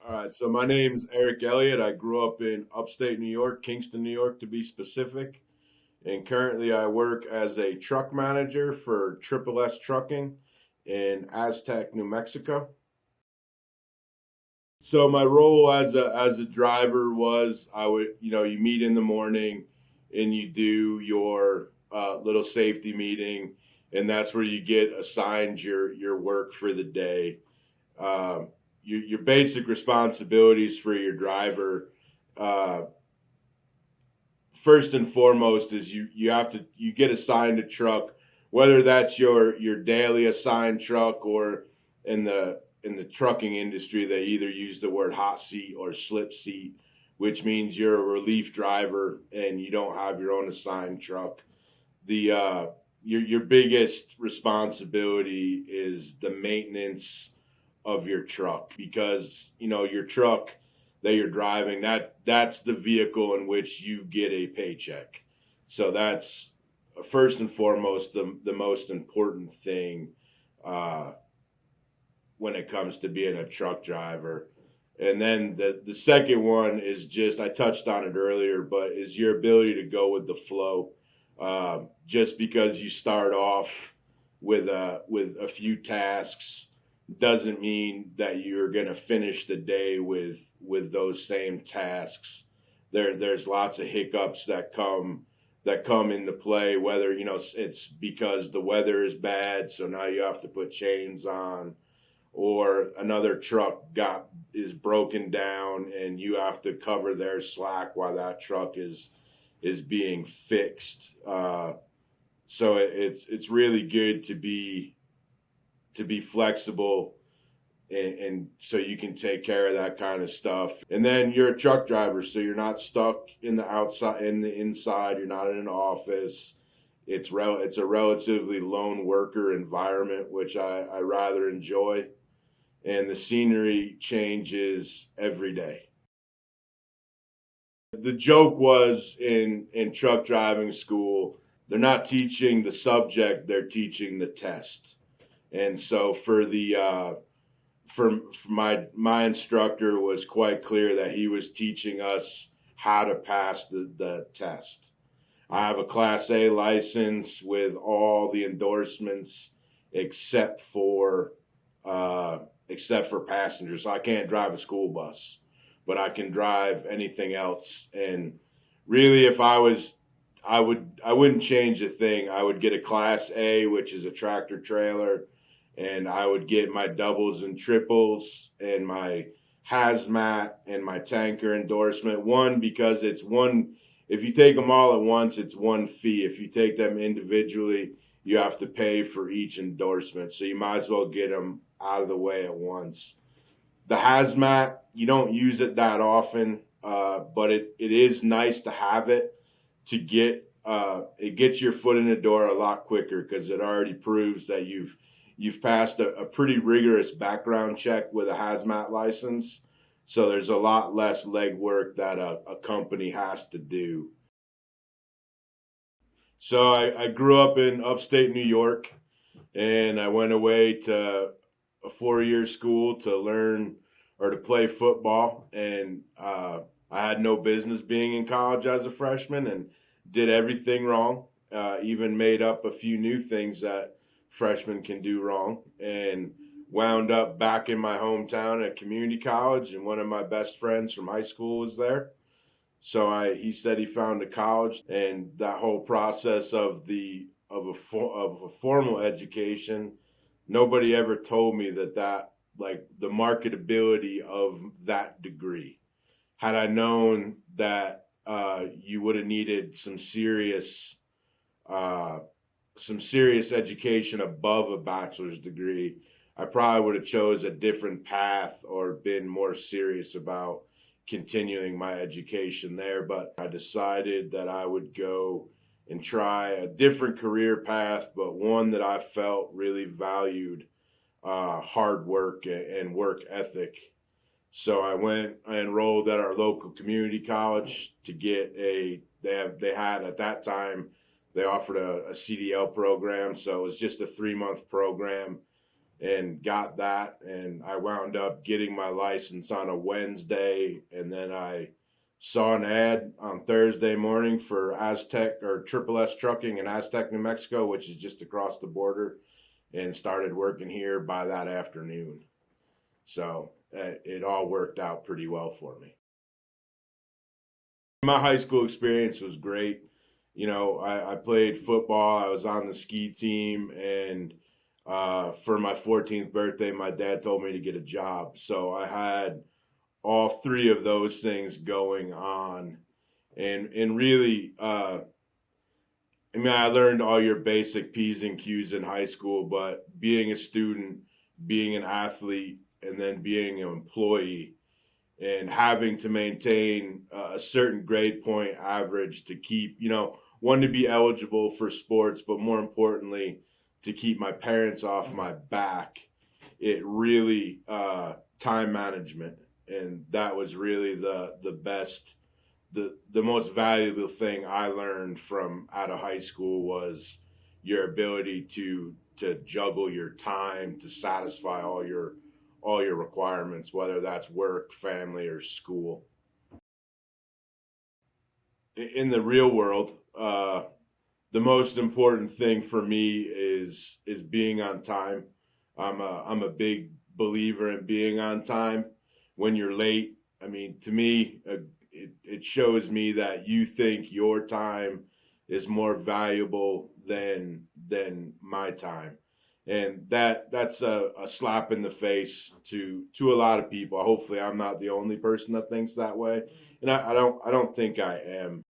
All right, so my name's Eric Elliott. I grew up in upstate New York, Kingston, New York to be specific. And currently I work as a truck manager for Triple S Trucking in Aztec, New Mexico. So my role as a driver was I would, you meet in the morning and you do your little safety meeting, and that's where you get assigned your work for the day. Um, your basic responsibilities for your driver, uh, first and foremost, is you get assigned a truck, whether that's your daily assigned truck, or in the trucking industry they either use the word hot seat or slip seat, which means you're a relief driver and you don't have your own assigned truck. The uh, your your biggest responsibility is the maintenance of your truck, because your truck that you're driving, that's the vehicle in which you get a paycheck. So that's first and foremost the most important thing uh, when it comes to being a truck driver. And then the second one is, just I touched on it earlier, but is your ability to go with the flow. Just because you start off with a few tasks doesn't mean that you're going to finish the day with those same tasks. There's lots of hiccups that come into play, whether it's because the weather is bad, so now you have to put chains on, or another truck got is broken down and you have to cover their slack while that truck is being fixed. So it's really good to be flexible, and so you can take care of that kind of stuff. And then you're a truck driver, so you're not stuck in the outside, in the inside. You're not in an office. It's a relatively lone worker environment, which I rather enjoy, and the scenery changes every day. The joke was, in truck driving school, they're not teaching the subject, they're teaching the test. And so for my instructor was quite clear that he was teaching us how to pass the test. I have a Class A license with all the endorsements except for uh, except for passengers. So I can't drive a school bus, but I can drive anything else. And really, if I wouldn't change a thing. I would get a Class A, which is a tractor trailer, and I would get my doubles and triples and my hazmat and my tanker endorsement. One, because it's one. If you take them all at once, it's one fee. If you take them individually, you have to pay for each endorsement. So you might as well get them out of the way at once. The hazmat, you don't use it that often, but it is nice to have it, to get it gets your foot in the door a lot quicker, because it already proves that you've passed a pretty rigorous background check with a hazmat license. So there's a lot less legwork that a company has to do. So I grew up in upstate New York, and I went away to a 4 year school to learn or to play football. And I had no business being in college as a freshman, and did everything wrong, even made up a few new things that freshmen can do wrong, and wound up back in my hometown at community college. And one of my best friends from high school was there. So he said he found a college, and that whole process of a formal education, nobody ever told me that like the marketability of that degree. Had I known that you would have needed uh, some serious education above a bachelor's degree, I probably would have chose a different path or been more serious about continuing my education there. But I decided that I would go and try a different career path, but one that I felt really valued hard work and work ethic. So I enrolled at our local community college to get they had at that time, they offered a CDL program. So it was just a 3 month program, and got that. And I wound up getting my license on a Wednesday, and then I saw an ad on Thursday morning for Aztec or Triple S Trucking in Aztec, New Mexico, which is just across the border, and started working here by that afternoon. So it all worked out pretty well for me. My high school experience was great. You know, I played football. I was on the ski team, and for my 14th birthday, my dad told me to get a job. So I had all three of those things going on, and really, I mean, I learned all your basic P's and Q's in high school, but being a student, being an athlete, and then being an employee and having to maintain a certain grade point average to keep, you know, one, to be eligible for sports, but more importantly, to keep my parents off my back. It really, time management. And that was really the best, the most valuable thing I learned from out of high school was your ability to juggle your time to satisfy all your requirements, whether that's work, family, or school. In the real world, the most important thing for me is being on time. I'm a big believer in being on time. When you're late, I mean, to me, it shows me that you think your time is more valuable than my time, and that's a slap in the face to a lot of people. Hopefully, I'm not the only person that thinks that way, and I don't think I am.